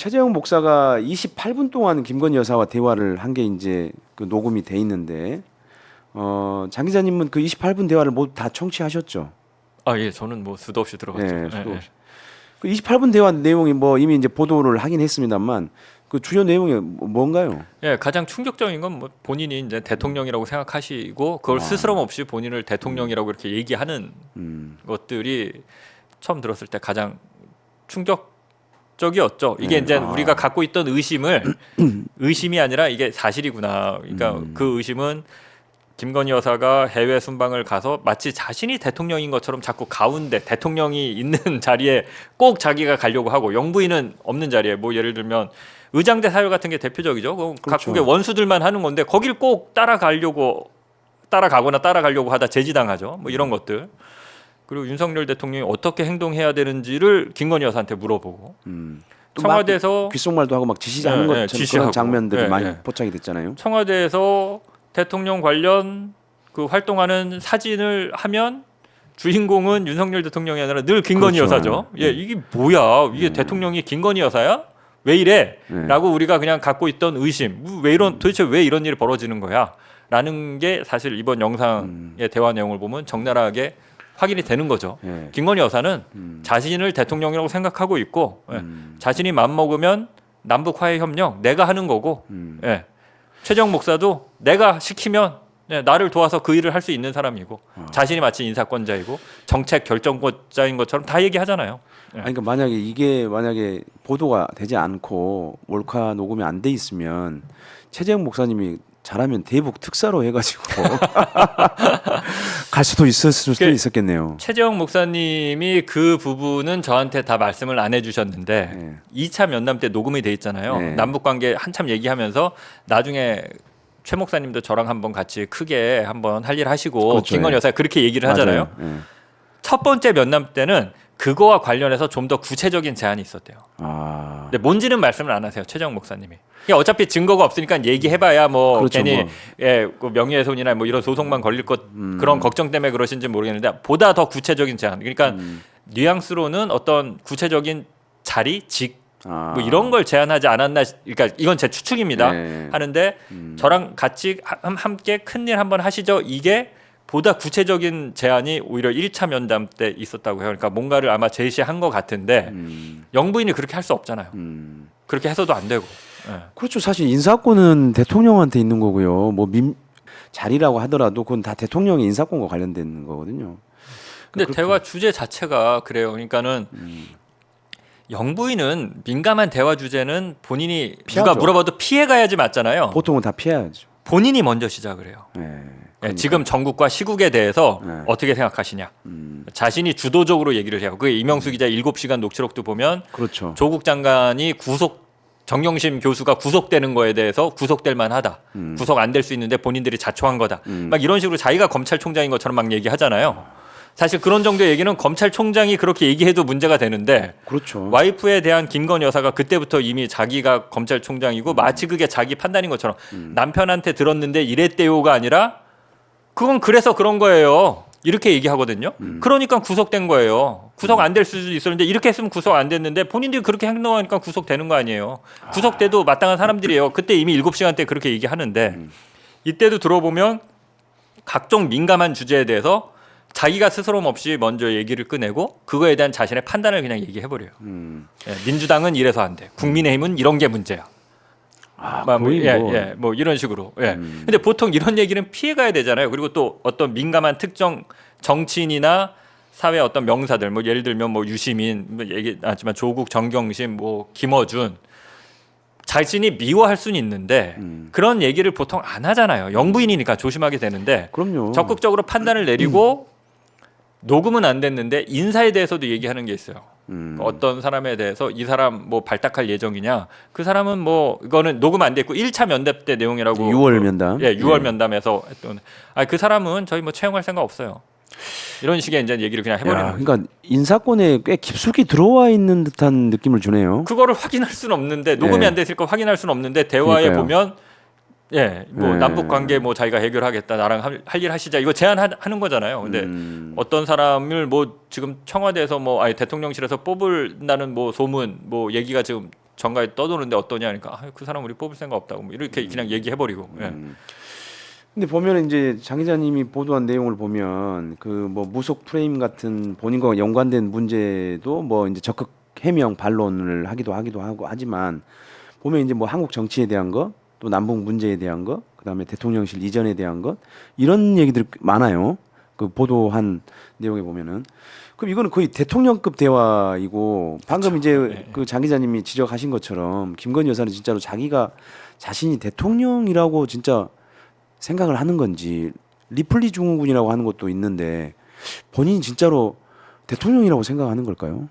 최재형 목사가 28분 동안 김건희 여사와 대화를 한 게 이제 그 녹음이 돼 있는데 장 기자님은 그 28분 대화를 모두 다 청취하셨죠? 아, 예, 저는 뭐 수도 없이 들어갔죠. 네, 수도 없이. 그 28분 대화 내용이 뭐 이미 이제 보도를 하긴 했습니다만 그 주요 내용이 뭔가요? 예, 가장 충격적인 건 뭐 본인이 이제 대통령이라고 생각하시고 그걸 스스럼 없이 본인을 대통령이라고 이렇게 얘기하는 것들이 처음 들었을 때 가장 충격적이었죠. 이게 이제 우리가 갖고 있던 의심이 아니라 이게 사실이구나. 그러니까 그 의심은 김건희 여사가 해외 순방을 가서 마치 자신이 대통령인 것처럼 자꾸 가운데 대통령이 있는 자리에 꼭 자기가 가려고 하고 영부인은 없는 자리에 뭐 예를 들면 의장대 사열 같은 게 대표적이죠. 그렇죠. 각국의 원수들만 하는 건데 거길 꼭 따라가거나 따라가려고 하다 제지당하죠. 뭐 이런 것들. 그리고 윤석열 대통령이 어떻게 행동해야 되는지를 김건희 여사한테 물어보고 청와대에서 귓속말도 하고 막 지시하는 것처럼 그런 장면들이 많이 포착이 됐잖아요. 청와대에서 대통령 관련 그 활동하는 사진을 하면 주인공은 윤석열 대통령이 아니라 늘 김건희 그렇죠. 여사죠. 예, 이게 뭐야? 이게 대통령이 김건희 여사야? 왜 이래? 라고 우리가 그냥 갖고 있던 의심. 도대체 왜 이런 일이 벌어지는 거야? 라는 게 사실 이번 영상의 대화 내용을 보면 적나라하게 확인이 되는 거죠. 김건희 여사는 자신을 대통령이라고 생각하고 있고 자신이 맘먹으면 남북 화해 협력 내가 하는 거고 최재형 목사도 내가 시키면 나를 도와서 그 일을 할 수 있는 사람이고 자신이 마치 인사권자이고 정책 결정권자인 것처럼 다 얘기하잖아요. 아니 그러니까 만약에 보도가 되지 않고 몰카 녹음이 안 돼 있으면 최재형 목사님이 잘하면 대북 특사로 해가지고 갈 수도 있었겠네요. 최재형 목사님이 그 부분은 저한테 다 말씀을 안 해주셨는데 2차 면담 때 녹음이 돼 있잖아요. 남북 관계 한참 얘기하면서 나중에 최 목사님도 저랑 한번 같이 크게 한번 할 일 하시고 그렇죠. 김건희 여사가 그렇게 얘기를 하잖아요. 첫 번째 면담 때는 그거와 관련해서 좀 더 구체적인 제안이 있었대요. 근데 뭔지는 말씀을 안 하세요, 최재형 목사님이. 어차피 증거가 없으니까 얘기해봐야 뭐 그렇죠, 괜히 뭐. 그 명예훼손이나 뭐 이런 소송만 걸릴 것 그런 걱정 때문에 그러신지 모르겠는데 보다 더 구체적인 제안. 그러니까 뉘앙스로는 어떤 구체적인 자리, 뭐 이런 걸 제안하지 않았나. 그러니까 이건 제 추측입니다. 하는데 저랑 같이 함께 큰일 한번 하시죠. 이게 보다 구체적인 제안이 오히려 1차 면담 때 있었다고 해요. 그러니까 뭔가를 아마 제시한 것 같은데 영부인이 그렇게 할 수 없잖아요. 그렇게 해서도 안 되고. 그렇죠. 사실 인사권은 대통령한테 있는 거고요. 뭐 자리라고 하더라도 그건 다 대통령의 인사권과 관련된 거거든요. 근데 대화 주제 자체가 그래요. 그러니까는 영부인은 민감한 대화 주제는 본인이 피하죠. 누가 물어봐도 피해가야지 맞잖아요. 보통은 다 피해야죠. 본인이 먼저 시작을 해요. 지금 정국과 시국에 대해서 어떻게 생각하시냐. 자신이 주도적으로 얘기를 해요. 그 이명수 기자 7시간 녹취록도 보면 그렇죠. 조국 장관이 정경심 교수가 구속되는 거에 대해서 구속될 만하다. 구속 안 될 수 있는데 본인들이 자초한 거다. 막 이런 식으로 자기가 검찰총장인 것처럼 막 얘기하잖아요. 사실 그런 정도의 얘기는 검찰총장이 그렇게 얘기해도 문제가 되는데 그렇죠. 와이프에 대한 김건희 여사가 그때부터 이미 자기가 검찰총장이고 마치 그게 자기 판단인 것처럼 남편한테 들었는데 이랬대요가 아니라 그건 그래서 그런 거예요. 이렇게 얘기하거든요. 그러니까 구속된 거예요. 구속 안 될 수도 있었는데 이렇게 했으면 구속 안 됐는데 본인들이 그렇게 행동하니까 구속되는 거 아니에요. 구속돼도 마땅한 사람들이에요. 그때 이미 7시간 때 그렇게 얘기하는데 이때도 들어보면 각종 민감한 주제에 대해서 자기가 스스럼 없이 먼저 얘기를 꺼내고 그거에 대한 자신의 판단을 그냥 얘기해버려요. 민주당은 이래서 안 돼. 국민의힘은 이런 게 문제야. 뭐 이런 식으로. 근데 보통 이런 얘기는 피해가야 되잖아요. 그리고 또 어떤 민감한 특정 정치인이나 사회 어떤 명사들, 뭐 예를 들면 뭐 유시민, 뭐 얘기 나왔지만 조국, 정경심, 뭐 김어준, 자신이 미워할 수는 있는데 그런 얘기를 보통 안 하잖아요. 영부인이니까 조심하게 되는데. 그럼요. 적극적으로 판단을 내리고 녹음은 안 됐는데 인사에 대해서도 얘기하는 게 있어요. 어떤 사람에 대해서 이 사람 뭐 발탁할 예정이냐. 그 사람은 뭐 이거는 녹음 안 됐고 1차 면담 때 내용이라고. 6월 면담. 6월 면담에서 했던. 그 사람은 저희 뭐 채용할 생각 없어요. 이런 식의 이제 얘기를 그냥 해버리는 거죠. 그러니까 인사권에 꽤 깊숙이 들어와 있는 듯한 느낌을 주네요. 그거를 확인할 수는 없는데 녹음이 안 됐을 거 확인할 수는 없는데 대화에 그러니까요. 보면 남북 관계 뭐 자기가 해결하겠다. 나랑 할 일 하시자. 이거 제안하는 거잖아요. 근데 어떤 사람을 뭐 지금 청와대에서 뭐 대통령실에서 뽑을다는 뭐 소문 뭐 얘기가 지금 정가에 떠도는데 어떠냐 하니까 아, 그 사람 우리 뽑을 생각 없다고 뭐 이렇게 그냥 얘기해버리고. 예. 근데 보면 이제 장 기자님이 보도한 내용을 보면 그 뭐 무속 프레임 같은 본인과 연관된 문제도 뭐 이제 적극 해명 반론을 하기도 하고 하지만 보면 이제 뭐 한국 정치에 대한 거, 또 남북 문제에 대한 거, 그다음에 대통령실 이전에 대한 것 이런 얘기들 많아요. 그 보도한 내용에 보면은 그럼 이거는 거의 대통령급 대화이고 방금 그쵸. 이제 네. 그 장 기자님이 지적하신 것처럼 김건희 여사는 진짜로 자기가 자신이 대통령이라고 진짜 생각을 하는 건지 리플리 증후군이라고 하는 것도 있는데 본인이 진짜로 대통령이라고 생각하는 걸까요?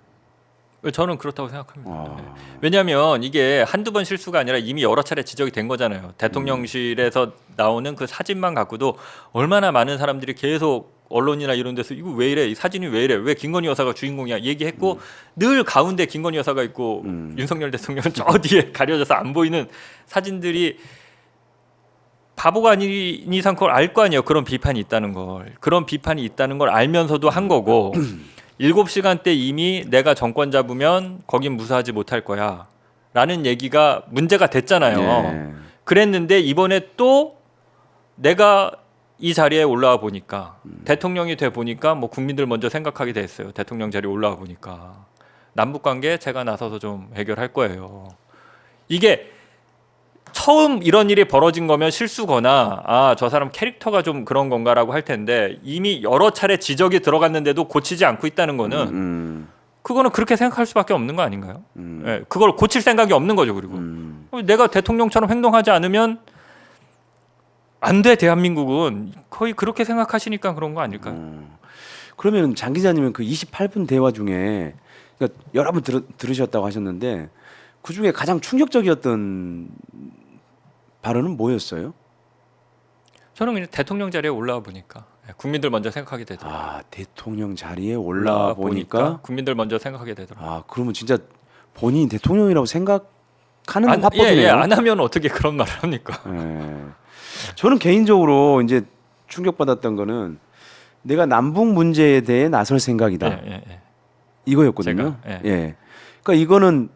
저는 그렇다고 생각합니다. 아. 네. 왜냐하면 이게 한두 번 실수가 아니라 이미 여러 차례 지적이 된 거잖아요. 대통령실에서 나오는 그 사진만 갖고도 얼마나 많은 사람들이 계속 언론이나 이런 데서 이거 왜 이래? 이 사진이 왜 이래? 왜 김건희 여사가 주인공이야? 얘기했고 늘 가운데 김건희 여사가 있고 윤석열 대통령은 저 뒤에 가려져서 안 보이는 사진들이 바보가 아닌 이상 그걸 알 거 아니에요. 그런 비판이 있다는 걸. 그런 비판이 있다는 걸 알면서도 한 거고 7시간 때 이미 내가 정권 잡으면 거긴 무사하지 못할 거야 라는 얘기가 문제가 됐잖아요. 예. 그랬는데 이번에 또 내가 이 자리에 올라와 보니까 대통령이 돼 보니까 뭐 국민들 먼저 생각하게 됐어요. 대통령 자리에 올라와 보니까 남북관계 제가 나서서 좀 해결할 거예요. 이게 처음 이런 일이 벌어진 거면 실수거나 아, 저 사람 캐릭터가 좀 그런 건가라고 할 텐데 이미 여러 차례 지적이 들어갔는데도 고치지 않고 있다는 거는 그거는 그렇게 생각할 수밖에 없는 거 아닌가요? 예, 그걸 고칠 생각이 없는 거죠. 그리고 내가 대통령처럼 행동하지 않으면 안 돼. 대한민국은 거의 그렇게 생각하시니까 그런 거 아닐까요? 그러면 장 기자님은 그 28분 대화 중에 그러니까 여러 번 들으셨다고 하셨는데 그 중에 가장 충격적이었던 발언은 뭐였어요? 저는 그냥 대통령 자리에 올라와 보니까 국민들 먼저 생각하게 되더라고요. 아 대통령 자리에 올라와 보니까 국민들 먼저 생각하게 되더라고요. 아 그러면 진짜 본인이 대통령이라고 생각하는 안, 화법이네요. 예, 안 하면 어떻게 그런 말을 합니까? 예. 저는 개인적으로 이제 충격받았던 거는 내가 남북 문제에 대해 나설 생각이다. 예. 이거였거든요. 제가, 예. 그러니까 이거는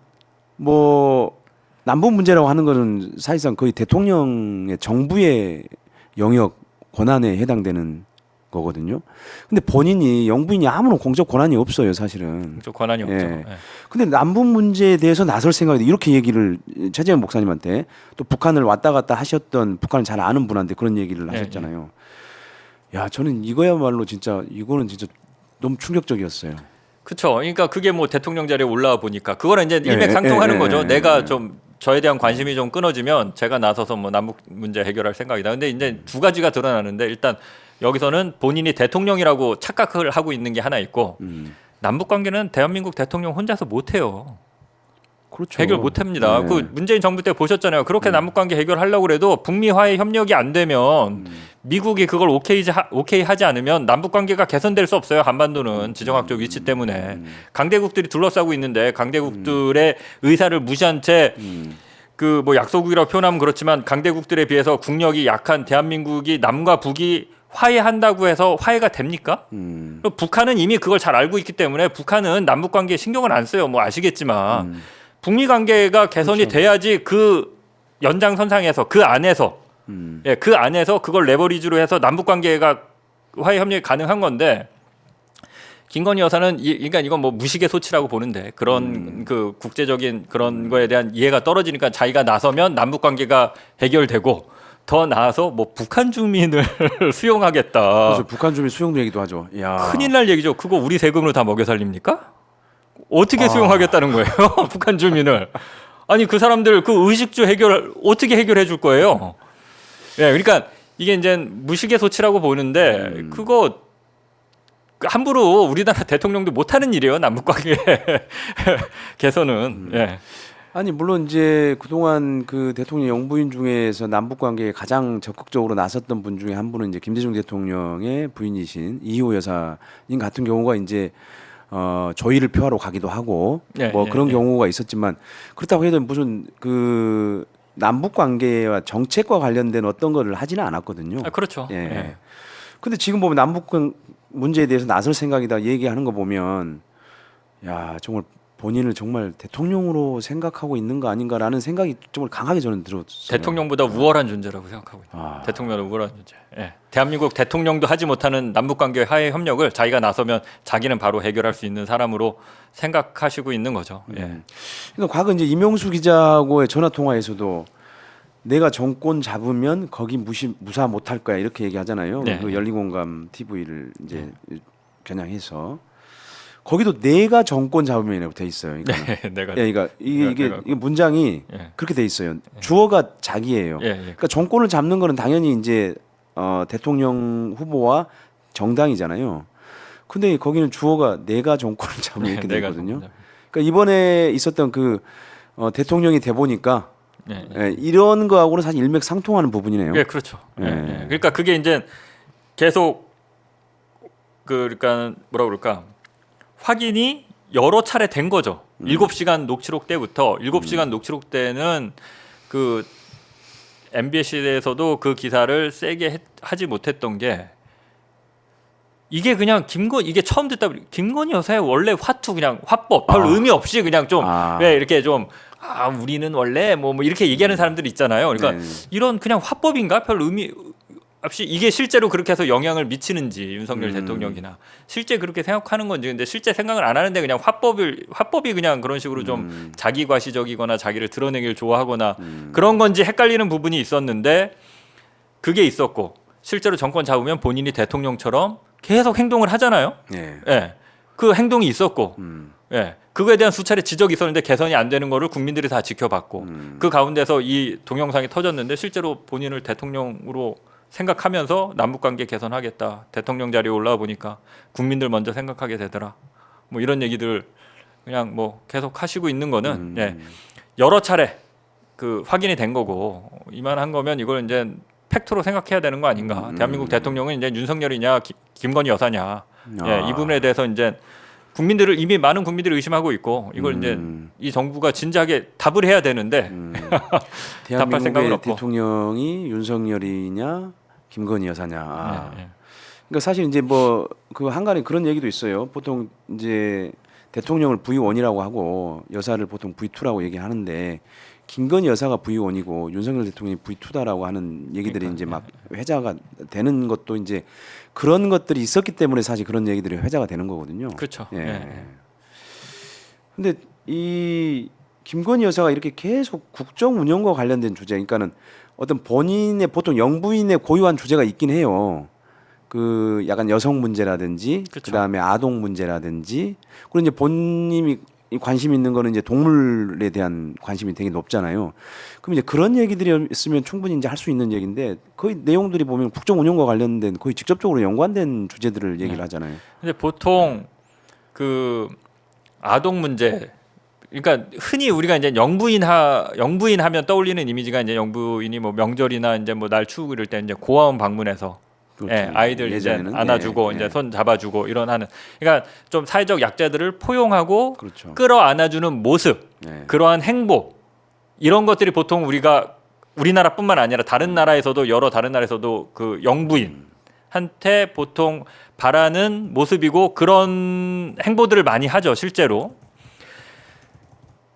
뭐 남북 문제라고 하는 거는 사실상 거의 대통령의 정부의 영역 권한에 해당되는 거거든요. 근데 본인이 영부인이 아무런 공적 권한이 없어요, 사실은. 좀 권한이 없죠. 예. 예. 근데 남북 문제에 대해서 나설 생각이다. 이렇게 얘기를 최재형 목사님한테 또 북한을 왔다 갔다 하셨던 북한을 잘 아는 분한테 그런 얘기를 하셨잖아요. 야, 저는 이거야말로 진짜 이거는 진짜 너무 충격적이었어요. 그렇죠. 그러니까 그게 뭐 대통령 자리에 올라와 보니까 그거는 이제 일맥상통하는 거죠. 내가 좀 저에 대한 관심이 좀 끊어지면 제가 나서서 뭐 남북 문제 해결할 생각이다. 근데 이제 두 가지가 드러나는데 일단 여기서는 본인이 대통령이라고 착각을 하고 있는 게 하나 있고 남북 관계는 대한민국 대통령 혼자서 못 해요. 그렇죠. 해결 못 합니다. 네. 그 문재인 정부 때 보셨잖아요. 그렇게 남북 관계 해결하려고 그래도 북미 화해 협력이 안 되면 미국이 그걸 오케이 하지 않으면 남북 관계가 개선될 수 없어요. 한반도는 지정학적 위치 때문에 강대국들이 둘러싸고 있는데 강대국들의 의사를 무시한 채 그 뭐 약소국이라고 표현하면 그렇지만 강대국들에 비해서 국력이 약한 대한민국이 남과 북이 화해한다고 해서 화해가 됩니까? 북한은 이미 그걸 잘 알고 있기 때문에 북한은 남북 관계에 신경을 안 써요. 뭐 아시겠지만 북미 관계가 개선이 그렇죠. 돼야지 그 연장선상에서 그 안에서 예, 그 안에서 그걸 레버리지로 해서 남북 관계가 화해 협력이 가능한 건데 김건희 여사는 그러니까 이건 뭐 무식의 소치라고 보는데 그런 그 국제적인 그런 거에 대한 이해가 떨어지니까 자기가 나서면 남북 관계가 해결되고 더 나아서 뭐 북한 주민을 수용하겠다. 그래서 북한 주민 수용 얘기도 하죠. 야. 큰일 날 얘기죠. 그거 우리 세금으로 다 먹여 살립니까? 어떻게 수용하겠다는 거예요? 북한 주민을. 아니 그 사람들 그 의식주 해결 어떻게 해결해 줄 거예요? 예, 그러니까 이게 이제 무식의 소치라고 보는데 그거 함부로 우리나라 대통령도 못하는 일이에요. 남북관계 개선은. 예. 아니 물론 이제 그동안 그 대통령 영부인 중에서 남북 관계에 가장 적극적으로 나섰던 분 중에 한 분은 이제 김대중 대통령의 부인이신 이희호 여사님 같은 경우가 이제 조의를 표하러 가기도 하고 뭐 그런 경우가 있었지만 그렇다고 해도 무슨 그 남북 관계와 정책과 관련된 어떤 거를 하지는 않았거든요. 아, 그렇죠. 예. 근데 지금 보면 남북 문제에 대해서 나설 생각이다 얘기하는 거 보면 야 정말 본인을 정말 대통령으로 생각하고 있는 거 아닌가라는 생각이 정말 강하게 저는 들었어요. 대통령보다 우월한 존재라고 생각하고 있다. 아. 대통령은 우월한 존재. 예. 대한민국 대통령도 하지 못하는 남북관계 하해 협력을 자기가 나서면 자기는 바로 해결할 수 있는 사람으로 생각하시고 있는 거죠. 예. 그러니까 과거 이제 이명수 기자하고의 전화 통화에서도 내가 정권 잡으면 거기 무사 못할 거야 이렇게 얘기하잖아요. 네. 그 열린공감 TV를 이제 겨냥해서 거기도 내가 정권 잡으면이라고 돼 있어요. 그러니까, 네, 내가 그러니까 이게 문장이 예. 그렇게 돼 있어요. 주어가 자기예요. 예, 예. 그러니까 정권을 잡는 거는 당연히 이제 대통령 후보와 정당이잖아요. 근데 거기는 주어가 내가 정권을 잡으면 이렇게 내가 되거든요. 정권 그러니까 이번에 있었던 그 대통령이 돼 보니까 예, 예. 예, 이런 거하고는 사실 일맥상통하는 부분이네요. 예, 그렇죠. 예, 예. 예. 그러니까 그게 이제 계속 그러니까 뭐라 그럴까 확인이 여러 차례 된 거죠. 7시간 녹취록 때부터 7시간 녹취록 때는 그 MBC에서도 그 기사를 세게 하지 못했던 게 이게 그냥 이게 처음 듣다 보니 김건희 여사의 원래 화투 그냥 화법 별 의미 없이 그냥 좀 왜 이렇게 좀 우리는 원래 뭐 이렇게 얘기하는 사람들이 있잖아요. 그러니까 네. 이런 그냥 화법인가 별 의미 없이 이게 실제로 그렇게 해서 영향을 미치는지 윤석열 대통령이나 실제 그렇게 생각하는 건지 근데 실제 생각을 안 하는데 그냥 화법이 그냥 그런 식으로 좀 자기 과시적이거나 자기를 드러내길 좋아하거나 그런 건지 헷갈리는 부분이 있었는데 그게 있었고 실제로 정권 잡으면 본인이 대통령처럼 계속 행동을 하잖아요. 네. 예. 그 행동이 있었고 예. 그거에 대한 수차례 지적이 있었는데 개선이 안 되는 거를 국민들이 다 지켜봤고 그 가운데서 이 동영상이 터졌는데 실제로 본인을 대통령으로 생각하면서 남북관계 개선하겠다. 대통령 자리에 올라와 보니까 국민들 먼저 생각하게 되더라. 뭐 이런 얘기들 그냥 뭐 계속 하시고 있는 거는 예. 여러 차례 그 확인이 된 거고 이만한 거면 이걸 이제 팩트로 생각해야 되는 거 아닌가. 대한민국 대통령은 이제 윤석열이냐 김건희 여사냐. 예, 이 부분에 대해서 이제 국민들을 이미 많은 국민들이 의심하고 있고 이걸 이제 이 정부가 진지하게 답을 해야 되는데 답할 생각은 대한민국의 없고. 대통령이 윤석열이냐 김건희 여사냐. 예, 예. 그러니까 사실 이제 뭐 그 한간에 그런 얘기도 있어요. 보통 이제 대통령을 V1이라고 하고 여사를 보통 V2라고 얘기하는데 김건희 여사가 V1이고 윤석열 대통령이 V2다라고 하는 얘기들이 그러니까, 이제 막 회자가 되는 것도 이제 그런 것들이 있었기 때문에 사실 그런 얘기들이 회자가 되는 거거든요. 그렇죠. 예. 예, 예. 근데 이 김건희 여사가 이렇게 계속 국정 운영과 관련된 주제, 그러니까는 어떤 본인의 보통 영부인의 고유한 주제가 있긴 해요. 그 약간 여성 문제라든지 그쵸. 그다음에 아동 문제라든지 그리고 이제 본인이 관심 있는 거는 이제 동물에 대한 관심이 되게 높잖아요. 그럼 이제 그런 얘기들이 있으면 충분히 이제 할 수 있는 얘기인데 거의 내용들이 보면 국정 운영과 관련된 거의 직접적으로 연관된 주제들을 얘기를 하잖아요. 근데 보통 그 아동 문제 그러니까 흔히 우리가 이제 영부인 하면 떠올리는 이미지가 이제 영부인이 뭐 명절이나 이제 뭐 날 추우고 이럴 때 이제 고아원 방문해서 그렇죠. 예, 아이들 이제 예전에는. 안아주고 예, 이제 예. 손 잡아주고 이런 하는 그러니까 좀 사회적 약자들을 포용하고 그렇죠. 끌어안아주는 모습 네. 그러한 행보 이런 것들이 보통 우리가 우리나라뿐만 아니라 다른 나라에서도 여러 다른 나라에서도 그 영부인한테 보통 바라는 모습이고 그런 행보들을 많이 하죠 실제로.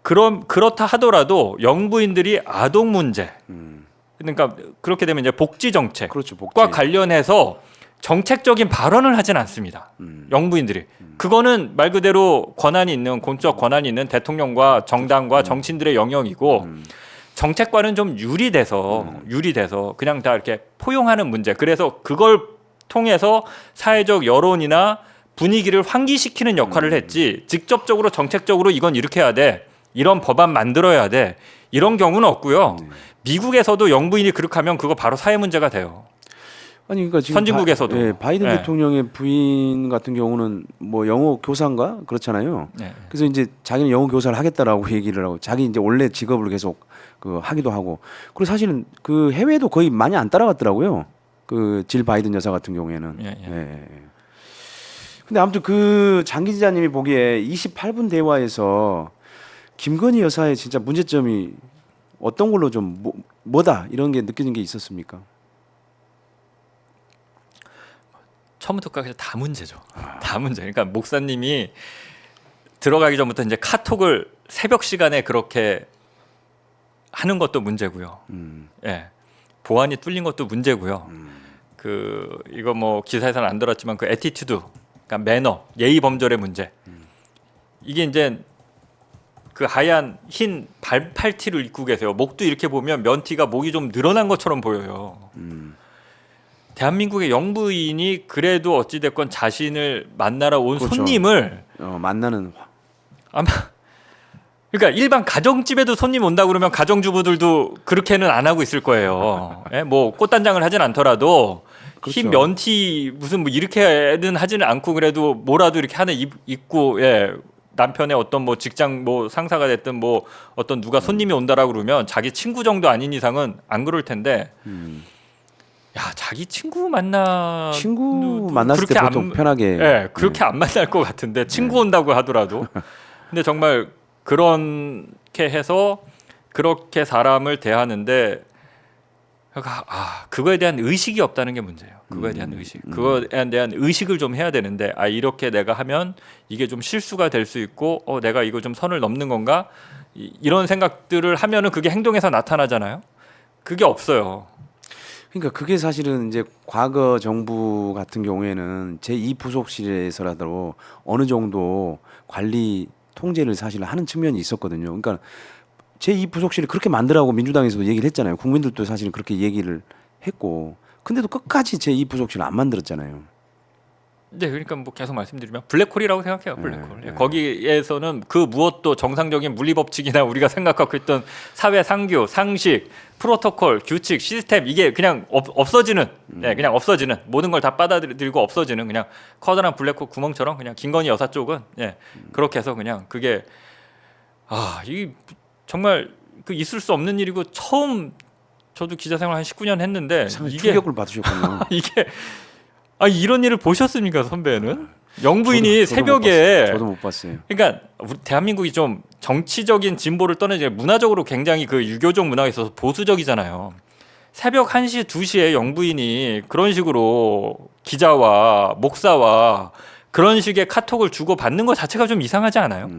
그렇다 하더라도 영부인들이 아동 문제 그러니까 그렇게 되면 이제 복지 정책과 그렇죠. 복지. 관련해서 정책적인 발언을 하진 않습니다. 영부인들이 그거는 말 그대로 권한이 있는 공적 권한이 있는 대통령과 정당과 정치인들의 영역이고 정책과는 좀 유리돼서 그냥 다 이렇게 포용하는 문제. 그래서 그걸 통해서 사회적 여론이나 분위기를 환기시키는 역할을 했지 직접적으로 정책적으로 이건 이렇게 해야 돼. 이런 법안 만들어야 돼. 이런 경우는 없고요. 미국에서도 영부인이 그렇게 하면 그거 바로 사회 문제가 돼요. 아니 그러니까 지금 선진국에서도. 바이든 네. 대통령의 부인 같은 경우는 뭐 영어 교사인가 그렇잖아요. 네. 그래서 이제 자기는 영어 교사를 하겠다라고 얘기를 하고 자기 이제 원래 직업을 계속 그 하기도 하고 그리고 사실은 그 해외도 거의 많이 안 따라갔더라고요. 그 질 바이든 여사 같은 경우에는. 예, 예. 예. 근데 아무튼 그 장 기자님이 보기에 28분 대화에서 김건희 여사의 진짜 문제점이 어떤 걸로 좀 뭐다 이런 게 느껴진 게 있었습니까? 처음부터 끝까지 다 문제죠. 다 문제. 그러니까 목사님이 들어가기 전부터 이제 카톡을 새벽 시간에 그렇게 하는 것도 문제고요. 예. 보안이 뚫린 것도 문제고요. 그 이거 뭐 기사에서는 안 들었지만 그 애티튜드, 그러니까 매너, 예의 범절의 문제. 이게 이제 그 하얀 흰 팔티를 입고 계세요. 목도 이렇게 보면 면티가 목이 좀 늘어난 것처럼 보여요. 대한민국의 영부인이 그래도 어찌 됐건 자신을 만나러 온 그렇죠. 손님을 만나는 아마 그러니까 일반 가정집에도 손님 온다 그러면 가정주부들도 그렇게는 안 하고 있을 거예요. 예? 뭐 꽃단장을 하진 않더라도 그렇죠. 흰 면티 무슨 뭐 이렇게는 하지는 않고 그래도 뭐라도 이렇게 하나 입고 예. 남편의 어떤 뭐 직장 뭐 상사가 됐든 뭐 어떤 누가 손님이 온다라고 그러면 자기 친구 정도 아닌 이상은 안 그럴 텐데 야 자기 친구 만났을 때 보통 편하게 예, 그렇게 안 만날 것 같은데 친구 온다고 하더라도 근데 정말 그렇게 해서 그렇게 사람을 대하는데 그거에 대한 의식이 없다는 게 문제예요. 그거에 대한 의식. 그거에 대한 의식을 좀 해야 되는데 이렇게 내가 하면 이게 좀 실수가 될 수 있고 내가 이거 좀 선을 넘는 건가? 이런 생각들을 하면은 그게 행동에서 나타나잖아요. 그게 없어요. 그러니까 그게 사실은 이제 과거 정부 같은 경우에는 제2 부속실에서라도 어느 정도 관리 통제를 사실 하는 측면이 있었거든요. 그러니까 제2 부속실을 그렇게 만들라고 민주당에서도 얘기를 했잖아요. 국민들도 사실은 그렇게 얘기를 했고, 근데도 끝까지 제2 부속실을 안 만들었잖아요. 네, 그러니까 뭐 계속 말씀드리면 블랙홀이라고 생각해요. 블랙홀. 거기에서는 그 무엇도 정상적인 물리 법칙이나 우리가 생각하고 있던 사회 상규, 상식, 프로토콜, 규칙, 시스템 이게 그냥 없어지는, 그냥 없어지는 모든 걸 다 받아들이고 없어지는 그냥 커다란 블랙홀 구멍처럼 그냥 김건희 여사 쪽은 그렇게 해서 그냥 그게 이 정말 그 있을 수 없는 일이고 처음 저도 기자 생활 한 19년 했는데 상당히 이게 충격을 받으셨군요. 이게 이런 일을 보셨습니까, 선배는? 영부인이 저도 새벽에 저도 못 봤어요. 그러니까 우리 대한민국이 좀 정치적인 진보를 떠나지 문화적으로 굉장히 그 유교적 문화가 있어서 보수적이잖아요. 새벽 1시, 2시에 영부인이 그런 식으로 기자와 목사와 그런 식의 카톡을 주고 받는 것 자체가 좀 이상하지 않아요?